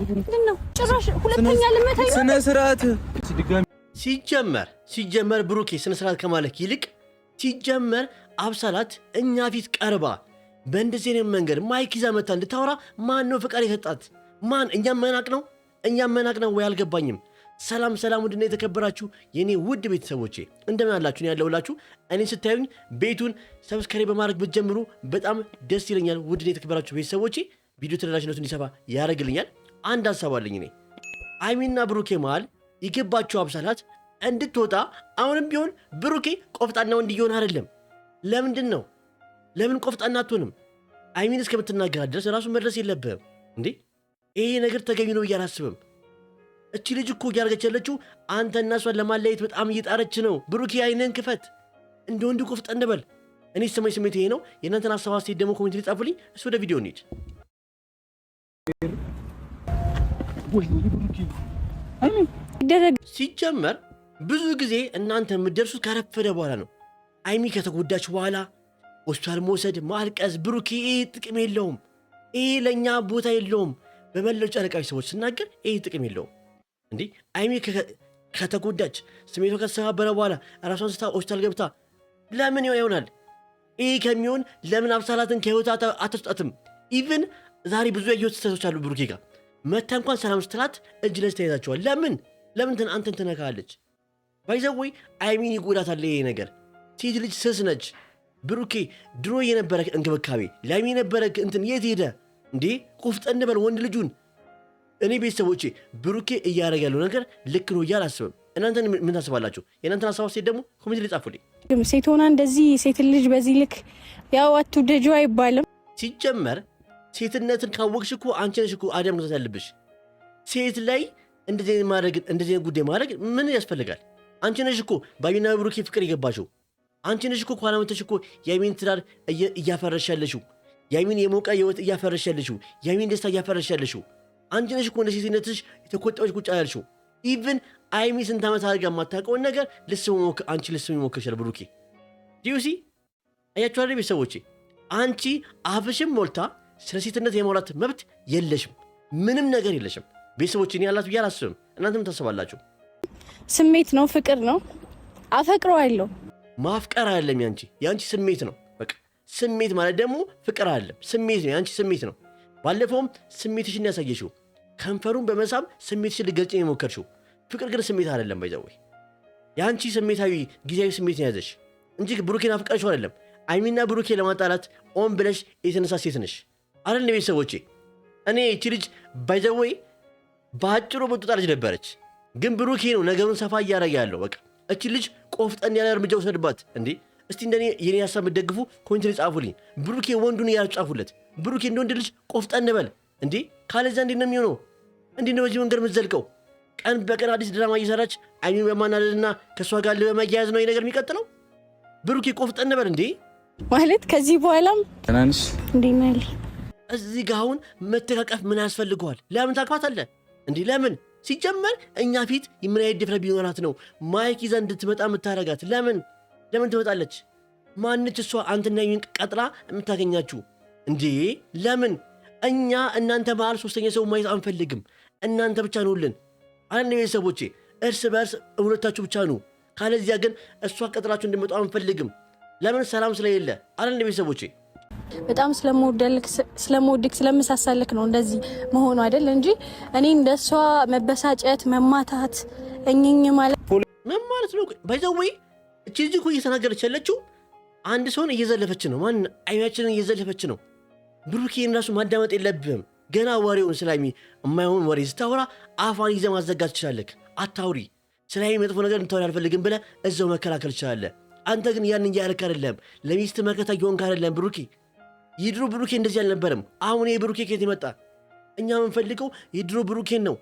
ምንድነው ጭራሽ ሁለተኛ ልመታኝ ስነ ስርዓት ሲጀመር ብሩኬ ስነ ስርዓት ከማለክ ይልቅ ሲጀመር አብሳላት እኛ ፊት ቀርባ በእንደዚህ አይነት መንገድ ማይክ ይዛ መታ እንድታወራ ማን ነው ፍቃድ የሰጣት? ማን? እኛም መናቅ ነው ወይ አልገባኝም። ሰላም ውድና የተከበራችሁ የኔ ውድ ቤተሰቦቼ እንደምን አላችሁ? ነው ያለውላችሁ። እኔን ስታዩኝ ቤቱን ሰብስክራይብ በማድረግ ብትጀምሩ በጣም ደስ ይለኛል። ውድና የተከበራችሁ ቤተሰቦቼ ቪዲዮ ተደራሽነቱ እንዲሰፋ ያደርግልኛል። አንድ ሐሳብ አለኝ። እኔ አይሚና ብሩኬ መሃል ይገባችሁ አብሳላት እንድትወጣ አሁንም ቢሆን ብሩኬ ቆፍጣናው እንዲሆን አይደለም። ለምን ቆፍጣና አትሆንም? አይሚን እስከምትናገራት ድረስ ራሱ መድረስ የለብህም እንዴ? ይሄ ነገር ተገቢ ነው ብዬ አላስብም። እቺ ልጅ እኮ እያደረገች ያለችው አንተና እሷን ለማለያየት በጣም እየጣረች ነው። ብሩኬ አይነን ክፈት፣ እንደ ወንድ ቆፍጠን በል። እኔ ሰማይ ስሜት ይሄ ነው። የእናንተን ሀሳብ አስተያየት ደግሞ ኮሜንት ላይ ጻፉልኝ። እሱ ወደ ቪዲዮ እንሂድ። ሲጀመር ብዙ ጊዜ እናንተ የምትደርሱት ከረፈደ በኋላ ነው። አይሚ ከተጎዳች በኋላ ሆስፒታል መውሰድ፣ ማልቀስ። ብሩኬ ይሄ ጥቅም የለውም። ይሄ ለእኛ ቦታ የለውም። በመላው ጨረቃዊ ሰዎች ስናገር ይሄ ጥቅም የለውም። እንዴ አይሚ ከተጎዳች ስሜቷ ከተሰባበረ በኋላ ራሷን ስታ ሆስፒታል ገብታ ለምን ይሆናል? ይሄ ከሚሆን ለምን አብሳላትን ከህይወት አትስጣትም? ኢቭን ዛሬ ብዙ የህይወት ስህተቶች አሉ ብሩኬ ጋር መታ እንኳን ሰላም ስትላት እጅ ለእጅ ተያይዛቸዋል። ለምን አንተን ትነካለች? ባይዘወይ አይሚን ይጎዳታል ይሄ ነገር። ሴት ልጅ ስስ ነች። ብሩኬ ድሮ የነበረ እንክብካቤ ለአይሚ የነበረ እንትን የት ሄደ እንዴ? ቆፍጠን በል ወንድ ልጁን። እኔ ቤተሰቦቼ ብሩኬ እያደረገ ያለው ነገር ልክ ነው አላስብም። እናንተን ምን ታስባላችሁ? የእናንተን ሀሳብ ሴት ደግሞ ኮሜንት ላይ ጻፉልኝ። ሴት ሆና እንደዚህ ሴት ልጅ በዚህ ልክ ያው አትውደጁ አይባልም። ሲጀመር ሴትነትን ካወቅሽ እኮ አንቺ ነሽ እኮ አደም መግዛት ያለብሽ። ሴት ላይ እንደዚህ ጉዳይ ማድረግ ምን ያስፈልጋል? አንቺ ነሽ እኮ ባዩና ብሩኬ ፍቅር የገባሽው። አንቺ ነሽ እኮ ኋላ መተሽ እኮ የአይሚን ትዳር እያፈረሽ ያለሽው፣ የአይሚን የሞቀ ህይወት እያፈረሽ ያለሽው፣ የአይሚን ደስታ እያፈረሽ ያለሽው አንቺ ነሽ እኮ። እንደ ሴትነትሽ የተቆጠበች ቁጫ ያልሽው። ኢቭን አይሚ ስንት ዓመት አድርጋ የማታውቀውን ነገር አንቺ ልስሙ ይሞክርሻል ብሩኬ። ዲዩሲ አያችሁ አይደል ቤተሰቦቼ? አንቺ አፍሽም ሞልታ ስለ ሴትነት የማውራት መብት የለሽም። ምንም ነገር የለሽም ቤተሰቦቼ። እኔ ያላት ብዬ አላስብም። እናንተም ታስባላችሁ። ስሜት ነው፣ ፍቅር ነው። አፈቅረዋለሁ። ማፍቀር አይደለም ያንቺ ስሜት ነው። በቃ ስሜት ማለት ደግሞ ፍቅር አይደለም፣ ስሜት ነው። ያንቺ ስሜት ነው። ባለፈውም ስሜትሽን ያሳየሽው ከንፈሩን በመሳብ ስሜትሽን ልገልጽ የሞከርሽው። ፍቅር ግን ስሜት አይደለም። ባይዘወይ ያንቺ ስሜታዊ ጊዜያዊ ስሜት ነው ያዘሽ እንጂ ብሩኬን አፍቀርሽው አይደለም። አይሚና ብሩኬ ለማጣላት ኦን ብለሽ የተነሳ ሴት ነሽ አይደል ቤተሰቦቼ? እኔ እቺ ልጅ ባይዘወይ በአጭሩ በጡጣ ልጅ ነበረች፣ ግን ብሩኬ ነው ነገሩን ሰፋ እያደረገ ያለው። በቃ እቺ ልጅ ቆፍጠን ያለ እርምጃ ወሰድባት እንዴ! እስቲ እንደኔ የኔ ሀሳብ የምትደግፉ ኮሜንት ላይ ጻፉልኝ። ብሩኬ ወንዱን እያላችሁ ጻፉለት። ብሩኬ እንደ ወንድ ልጅ ቆፍጠን በል እንዴ! ካለዛ እንዴት ነው የሚሆነው? እንዴት ነው በዚህ መንገድ የምትዘልቀው? ቀን በቀን አዲስ ድራማ እየሰራች አይሚን በማናደድና ከእሷ ጋር በመያያዝ ነው ነገር የሚቀጥለው? ብሩኬ ቆፍጠን በል እንዴ! ማለት ከዚህ በኋላም ትናንሽ እንዴናል እዚህ ጋር አሁን መተቃቀፍ ምን ያስፈልገዋል? ለምን ታቅፋታለህ እንዴ? ለምን ሲጀመር እኛ ፊት ምን አይነት ድፍረት ቢኖራት ነው ማይክ ይዛ እንድትመጣ የምታረጋት? ለምን ትመጣለች? ማንች እሷ አንተና ይሁን ቀጥራ የምታገኛችሁ እንዴ? ለምን እኛ እናንተ መሃል ሶስተኛ ሰው ማየት አንፈልግም። እናንተ ብቻ ነውልን አንድ ቤተሰቦቼ፣ እርስ በእርስ ሁለታችሁ ብቻ ነው። ካለዚያ ግን እሷ ቀጥራችሁ እንድመጡ አንፈልግም። ለምን? ሰላም ስለሌለ አንድ ቤተሰቦቼ። በጣም ስለምወድክ ስለምሳሳልክ ነው እንደዚህ መሆኑ አይደል እንጂ እኔ እንደሷ መበሳጨት መማታት እኝኝ ማለት ምን ማለት ነው? ባይዘወይ እቺ ልጅ እኮ እየተናገረች ያለችው አንድ ሰውን እየዘለፈች ነው። ማን? አይሚያችንን እየዘለፈች ነው። ብሩኬን ራሱ ማዳመጥ የለብህም። ገና ወሬውን ስለ አይሚ የማይሆን ወሬ ስታወራ አፋን ይዘህ ማዘጋት ትችላለህ። አታውሪ። ስለ አይሚ መጥፎ ነገር እንታወሪ አልፈልግም ብለህ እዛው መከላከል ትችላለህ። አንተ ግን ያንን እያደረክ አይደለም። ለሚስት መከታ እየሆንክ አይደለም ብሩኬ። የድሮ ብሩኬ እንደዚህ አልነበረም። አሁን የብሩኬ ከየት ይመጣ? እኛ የምንፈልገው የድሮ ብሩኬን ነው።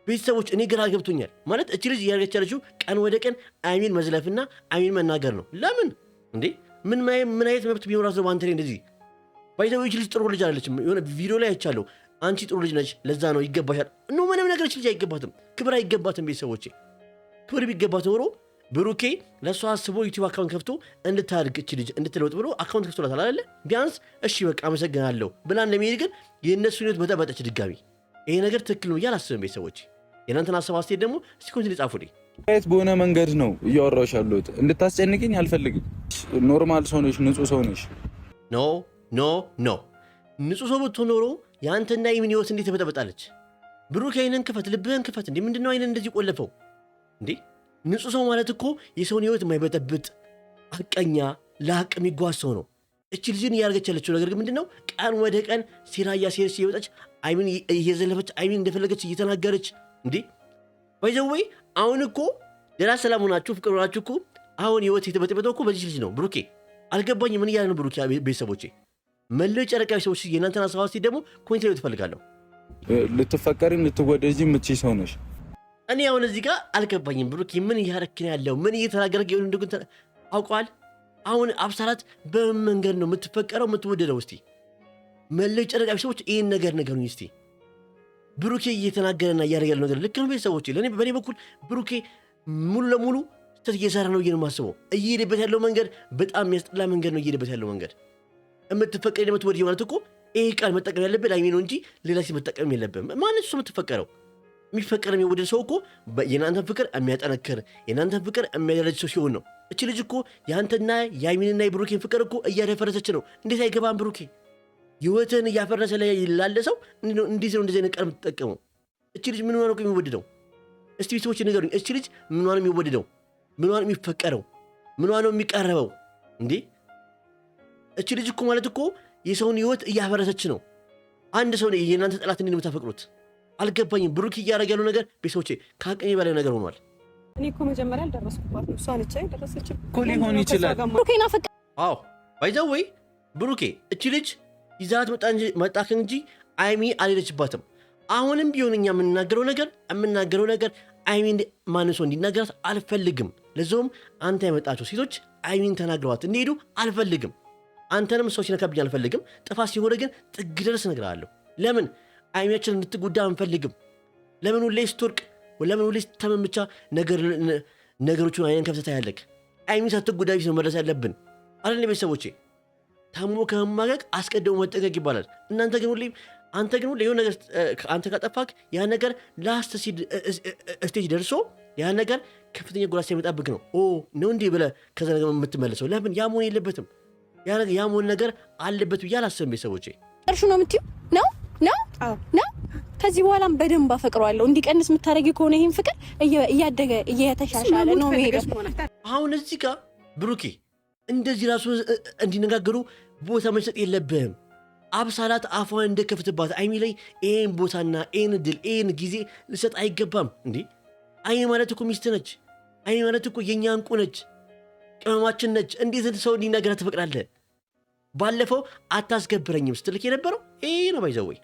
ቤተሰቦች እኔ ግራ ገብቶኛል። ማለት እቺ ልጅ እያደረገች ያለችው ቀን ወደ ቀን አይሚን መዝለፍና አይሚን መናገር ነው። ለምን እንዴ? ምን አይነት መብት ቢኖራት ነው በአንተ ላይ እንደዚህ? ባይዘው እቺ ልጅ ጥሩ ልጅ አይደለችም። የሆነ ቪዲዮ ላይ አይቻለሁ። አንቺ ጥሩ ልጅ ነች፣ ለዛ ነው ይገባሻል። ምንም ነገር እቺ ልጅ አይገባትም። ክብር አይገባትም። ቤተሰቦቼ ክብር ቢገባት ኖሮ ብሩኬ ለእሷ አስቦ ዩቲዩብ አካውንት ከፍቶ እንድታድግ እቺ ልጅ እንድትለውጥ ብሎ አካውንት ከፍቶላታል አይደለ? ቢያንስ እሺ በቃ አመሰግናለሁ ብላ እንደሚሄድ ግን የእነሱ ህይወት በጠበጠች ድጋሚ። ይሄ ነገር ትክክል ነው ያላስብም። ቤተሰቦች የእናንተን ሐሳብ አስተያየት ደግሞ እስቲ ኮሜንት ላይ ጻፉልኝ። በሆነ መንገድ ነው እያወራሁሽ ያለሁት። እንድታስጨንቅኝ አልፈልግም። ኖርማል ሰው ነሽ፣ ንጹህ ሰው ነሽ። ኖ ኖ ኖ ንጹህ ሰው ብትሆን ኖሮ የአንተና የምን ህይወት እንዴት ተበጠበጣለች? ብሩክ አይነን ክፈት፣ ልብህን ክፈት። እንዴ ምንድነው አይነን እንደዚህ ቆለፈው እንዴ? ንጹህ ሰው ማለት እኮ የሰውን ህይወት የማይበጠብጥ አቀኛ ለሀቅ የሚጓዝ ሰው ነው። እቺ ልጅን እያደረገች ያለችው ነገር ግን ምንድነው? ቀን ወደ ቀን ሴራ እያሴረች እየወጣች አይሚን እየዘለፈች አይሚን እንደፈለገች እየተናገረች እንዴ ባይዘወይ አሁን እኮ ደህና ሰላም ሆናችሁ ፍቅር ሆናችሁ እኮ አሁን ህይወት የተበጠበጠው እኮ በዚህ ልጅ ነው። ብሩኬ አልገባኝም። ምን እያለ ነው ብሩኬ? ቤተሰቦቼ መለዮ ጨረቃ ሰዎች የእናንተን ሀሳብ አስተያየት ደግሞ ኮሜንት ላይ ትፈልጋለሁ። ልትፈቀሪም ልትወደጂ የምትችይ ሰው ነሽ። እኔ አሁን እዚህ ጋር አልገባኝም። ብሩኬ ምን እያረክን ያለው ምን እየተናገረ ሆን እንደጉን አውቀዋል። አሁን አብሳላት በምን መንገድ ነው የምትፈቀረው የምትወደደው? እስቲ መለዮ ጨረቃ ሰዎች ይህን ነገር ነገሩኝ እስቲ። ብሩኬ እየተናገረና እያደረገ ያለው ነገር ልክ ነው ቤተሰቦቼ? ለእኔ በእኔ በኩል ብሩኬ ሙሉ ለሙሉ ስተት እየሰራ ነው ብዬ ነው የማስበው። እየሄደበት ያለው መንገድ በጣም የሚያስጠላ መንገድ ነው እየሄደበት ያለው መንገድ። የምትፈቀር የምትወድ ማለት እኮ ይህ ቃል መጠቀም ያለብን አይሜ ነው እንጂ ሌላ ሲ መጠቀም የለብም። ማን እሱ የምትፈቀረው? የሚፈቀር የሚወደድ ሰው እኮ የእናንተን ፍቅር የሚያጠነክር የእናንተን ፍቅር የሚያደረጅ ሰው ሲሆን ነው። እች ልጅ እኮ የአንተና የአይሚንና የብሩኬን ፍቅር እኮ እያደፈረሰች ነው። እንዴት አይገባም? ብሩኬ ህይወትን እያፈረሰ ላይ ላለ ሰው እንዴት ነው እንደዚህ አይነት ቃል የምትጠቀመው? እች ልጅ ምን ሆነ ነው የሚወደደው? እስቲ ቤተሰቦች ንገሩኝ። እች ልጅ ምን ሆነ የሚወደደው? ምን ሆነ የሚፈቀረው? ምን ሆነ የሚቀረበው? እንዴ እች ልጅ እኮ ማለት እኮ የሰውን ህይወት እያፈረሰች ነው። አንድ ሰው የእናንተ ጠላት እንዴት ነው የምታፈቅሩት? አልገባኝም። ብሩክ እያደረገ ያለው ነገር ቤተሰቦቼ ከአቅሜ በላይ ነገር ሆኗል። እኔ እኮ መጀመሪያ አልደረስኩባት ነው። እሷ ነች አይደረሰችም እኮ ሊሆን ይችላል። ብሩኬና ፈቀ አዎ ባይዘው ወይ ብሩኬ እቺ ልጅ ይዛት መጣክ እንጂ አይሚ አልሄደችባትም። አሁንም ቢሆን እኛ የምናገረው ነገር አይሚን ማንም ሰው እንዲናገራት አልፈልግም። ለዛውም አንተ ያመጣቸው ሴቶች አይሚን ተናግረዋት እንዲሄዱ አልፈልግም። አንተንም ሰው ሲነካብኝ አልፈልግም። ጥፋት ሲሆን ግን ጥግ ድረስ እነግርሃለሁ። ለምን አይሚያችን እንድትጎዳ አንፈልግም። ለምን ሁሌ ስትወርቅ ለምን ሁሌ ስተመን ብቻ ነገሮቹን አይነን ከፍተታ ያለክ አይሚ ሳትጎዳ ቢስ ነው መድረስ ያለብን አይደል? ቤተሰቦቼ ታሞ ከመማቀቅ አስቀድሞ መጠንቀቅ ይባላል። አንተ ግን ሁሌ የሆነ ነገር አንተ ካጠፋክ ያ ነገር ላስት ስቴጅ ደርሶ ያ ነገር ከፍተኛ ጉዳት ሲያመጣብክ ነው ነው እንዲህ ብለህ ከዛ ነገር የምትመለሰው። ለምን ያ መሆን የለበትም። ያ መሆን ነገር አለበት ብዬ አላስብም። ቤተሰቦቼ እርሹ ነው የምትይው ነው ከዚህ በኋላም በደንብ አፈቅረዋለሁ። እንዲቀንስ የምታደርጊው ከሆነ ይሄን ፍቅር እያደገ እየተሻሻለ ነው የሚሄደው። አሁን እዚህ ጋር ብሩኬ እንደዚህ ራሱ እንዲነጋገሩ ቦታ መስጠት የለብህም። አብሳላት አፏን እንደከፍትባት አይሚ ላይ ይሄን ቦታና ይሄን ድል ይሄን ጊዜ ልሰጥ አይገባም። እንዴ አይሚ ማለት እኮ ሚስት ነች። አይሚ ማለት እኮ የኛ እንቁ ነች፣ ቅመማችን ነች። እንዴት ሰው እንዲናገር ትፈቅዳለህ? ባለፈው አታስገብረኝም ስትልክ የነበረው ይሄ ነው። ባይዘወይ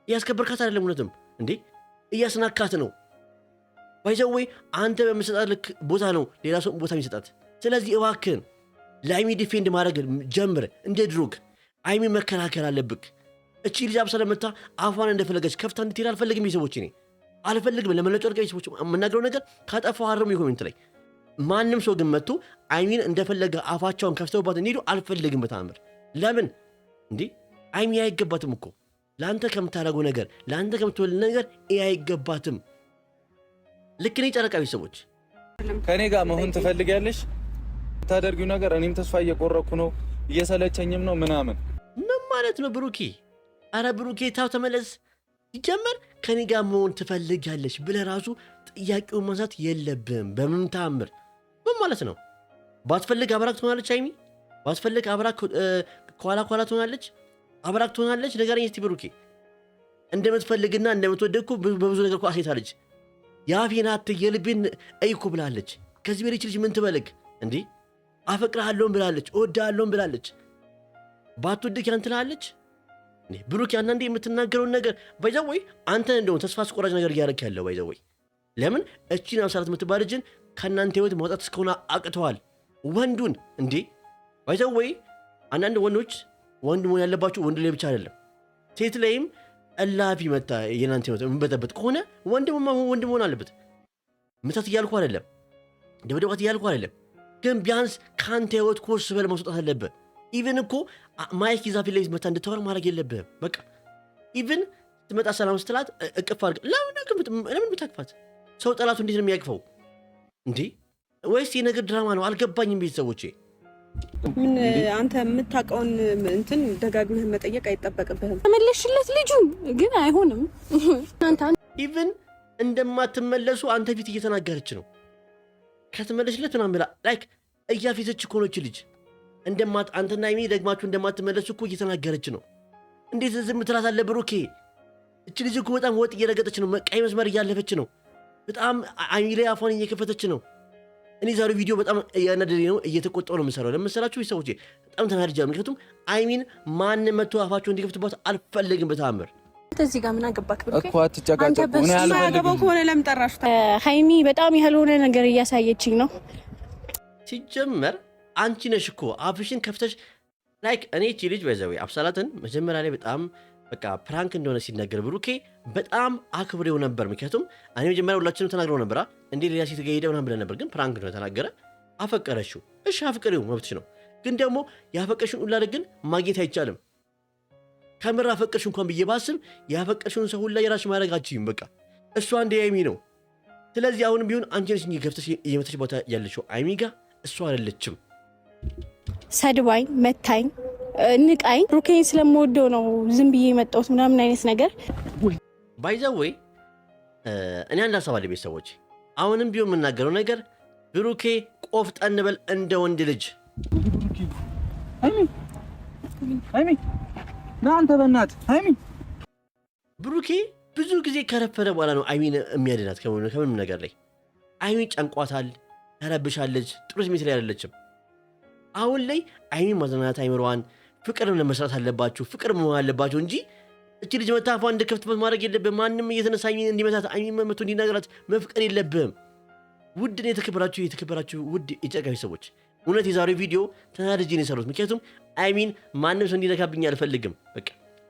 እያስከበርካት አይደለም፣ እውነትም እንዴ እያስናካት ነው። ባይዘወይ አንተ በምሰጣት ልክ ቦታ ነው ሌላ ሰው ቦታ የሚሰጣት። ስለዚህ እባክህን ለአይሚ ዲፌንድ ማድረግ ጀምር። እንደ ድሮግ አይሚ መከላከል አለብክ። እቺ ልጅ አብሳለ መታ አፏን እንደፈለገች ከፍታ እንድትሄድ አልፈልግም። ቤተሰቦች እኔ አልፈልግም። ለመለጫ ወርቀ ቤተሰቦች የምናገረው ነገር ካጠፋው አርሙ የኮሜንት ላይ ማንም ሰው ግን መጥቶ አይሚን እንደፈለገ አፋቸውን ከፍተውባት እንሄዱ አልፈልግም በታምር። ለምን እንዴ አይሚ አይገባትም እኮ ለአንተ ከምታደርገው ነገር ለአንተ ከምትወልድ ነገር አይገባትም። ልክ ነኝ ጨረቃ ቤተሰቦች? ከኔ ጋር መሆን ትፈልጊያለሽ? ታደርጊው ነገር እኔም ተስፋ እየቆረኩ ነው፣ እየሰለቸኝም ነው ምናምን። ምን ማለት ነው ብሩኬ? አረ ብሩኬ ታው ተመለስ። ይጀመር ከኔ ጋር መሆን ትፈልጊያለሽ ብለህ ራሱ ጥያቄውን ማንሳት የለብህም በምን ታምር። ምን ማለት ነው? ባትፈልግ አብራክ ትሆናለች አይሚ? ባትፈልግ አብራክ ከኋላ ትሆናለች? አብራክ ትሆናለች? ንገረኝ እስቲ ብሩኬ። እንደምትፈልግና እንደምትወደድኩ በብዙ ነገር እኮ አሳይታለች። የአፌን አትይ የልቤን እይኩ ብላለች። ከዚህ በሌች ልጅ ምን ትበልግ እንዴ? አፈቅርሃለሁም ብላለች፣ እወድሃለሁም ብላለች። ባትወድክ ያን ትላለች ብሩኬ። አንዳንዴ የምትናገረውን ነገር ባይዘወይ አንተ እንደው ተስፋ አስቆራጭ ነገር እያደረክ ያለው ባይዘወይ። ለምን እቺን አብሳላት የምትባል ልጅን ከእናንተ ህይወት ማውጣት እስከሆነ አቅተዋል። ወንዱን እንዴ ባይዘወይ አንዳንድ ወንዶች ወንድ መሆን ያለባቸው ወንድ ላይ ብቻ አይደለም፣ ሴት ላይም እላፊ መታ የናንተ ህይወት የምንበጠበት ከሆነ ወንድ መሆን አለበት። ምታት እያልኩ አይደለም፣ ደብደባት እያልኩ አይደለም፣ ግን ቢያንስ ከአንተ ህይወት ኮርስ በል ማስወጣት አለብህ። ኢቨን እኮ ማይክ ይዛ ፊት ላይ መታ እንድታወራ ማድረግ የለብህም። በቃ ኢቨን ስትመጣ ሰላም ስትላት እቅፍ አድርጋ ለምን ብታቅፋት? ሰው ጠላቱ እንዴት ነው የሚያቅፈው እንዴ? ወይስ የነገር ድራማ ነው? አልገባኝም ቤተሰቦቼ። ምን አንተ የምታውቀውን እንትን ደጋግመህ መጠየቅ አይጠበቅብህም። ተመለሽለት ልጁ ግን አይሆንም። ኢቭን እንደማትመለሱ አንተ ፊት እየተናገረች ነው። ከተመለሽለት ምናምን ብላ ላይክ እያፌዘች እኮ ነች ልጅ። አንተና ሀይሚ ደግማችሁ እንደማትመለሱ እኮ እየተናገረች ነው። እንዴት ዝም ትላታለህ ብሩኬ? እች ልጅ እኮ በጣም ወጥ እየረገጠች ነው። ቀይ መስመር እያለፈች ነው። በጣም ሀይሚ ላይ አፏን እየከፈተች ነው። እኔ ዛሬው ቪዲዮ በጣም እያናደደኝ ነው። እየተቆጣሁ ነው የምሰራው። ለምሳላችሁ ሰዎች በጣም ተናድጃለሁ። ምክንያቱም ሀይሚን ማንም መጥቶ አፋቸው እንዲከፍትባት አልፈልግም በተአምር። እዚህ ጋር ምን አገባክ ብሩኬ? እኮ አትጨቃጨቁ። እኔ አልፈልግም ከሆነ ለምን ጠራሽ? ሀይሚ በጣም ያልሆነ ነገር እያሳየችኝ ነው። ሲጀመር አንቺ ነሽ እኮ አፍሽን ከፍተሽ ላይክ እኔ እቺ ልጅ በዛው አብሳላትን መጀመሪያ ላይ በጣም በቃ ፕራንክ እንደሆነ ሲናገር ብሩኬ በጣም አክብሬው ነበር። ምክንያቱም እኔ መጀመሪያ ሁላችንም ተናግረው ነበር እንዴ ሌላ ሴት ጋር ሄደ ምናምን ብለን ነበር። ግን ፕራንክ እንደሆነ ተናገረ። አፈቀረሽው፣ እሺ አፍቅሬው መብትሽ ነው። ግን ደግሞ ያፈቀርሽውን ሁላ ግን ማግኘት አይቻልም። ከምር አፈቀርሽ እንኳን ብዬ ባስብ ያፈቀርሽውን ሰው ሁላ የራስሽ ማድረግ አትችይም። በቃ እሷ እንደ ሀይሚ ነው። ስለዚህ አሁንም ቢሆን አንቺ ነሽ እንጂ ገፍተሽ እየመተሽ ቦታ ያለሽው ሀይሚ ጋር እሷ አይደለችም። ሰድባኝ መታኝ ንቃኝ ብሩኬን ስለምወደው ነው ዝም ብዬ የመጣሁት ምናምን አይነት ነገር ባይዘው ወይ እኔ አንድ ሀሳብ አለ ቤተሰቦች። አሁንም ቢሆን የምናገረው ነገር ብሩኬ ቆፍጠን በል እንደ ወንድ ልጅ። ሀይሚ ና አንተ በእናትህ ሀይሚ። ብሩኬ ብዙ ጊዜ ከረፈደ በኋላ ነው ሀይሚን የሚያድናት ከምንም ነገር ላይ። ሀይሚን ጨንቋታል፣ ተረብሻለች፣ ጥሩ ስሜት ላይ አይደለችም። አሁን ላይ ሀይሚን ማዝናናት አይምሯን ፍቅርም ለመስራት አለባችሁ፣ ፍቅር መሆን አለባችሁ እንጂ እቺ ልጅ መታፏ እንድከፍትበት ማድረግ የለብህም። ማንም እየተነሳ ሀይሚን እንዲመታት ሀይሚን መቶ እንዲናገራት መፍቀር የለብህም። ውድን የተከበራችሁ ውድ የጨቃሚ ሰዎች እውነት የዛሬው ቪዲዮ ተናድጄ ነው የሰሩት። ምክንያቱም ሀይሚን ማንም ሰው እንዲነካብኝ አልፈልግም። በቃ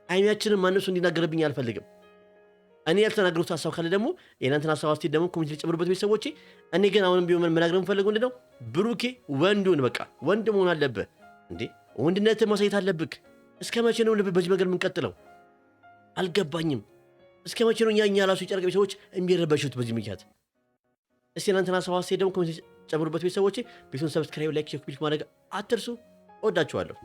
ሀይሚያችንን ማንም ሰው እንዲናገርብኝ አልፈልግም። እኔ ያልተናገሩት ሀሳብ ካለ ደግሞ የእናንተን ሀሳብ አስቴት ደግሞ ኮሜንት ሊጨምሩበት ቤተሰቦቼ። እኔ ግን አሁንም ቢሆን መናገር የምፈልገው ምንድነው ብሩኬ ወንዱን በቃ ወንድ መሆን አለብህ እንዴ! ወንድነትህ ማሳየት አለብህ። እስከ መቼ ነው በዚህ ነገር የምንቀጥለው? አልገባኝም። እስከ መቼ ነው እኛ ራሱ የጨረቀ ቤተሰቦች የሚረበሹት በዚህ ምክንያት? እስቲ እናንተን ሀሳብ አስቴት ደግሞ ኮሜንት ጨምሩበት ቤተሰቦቼ። ቤቱን ሰብስክራይብ፣ ላይክ፣ ሼር ማድረግ አትርሱ። እወዳችኋለሁ።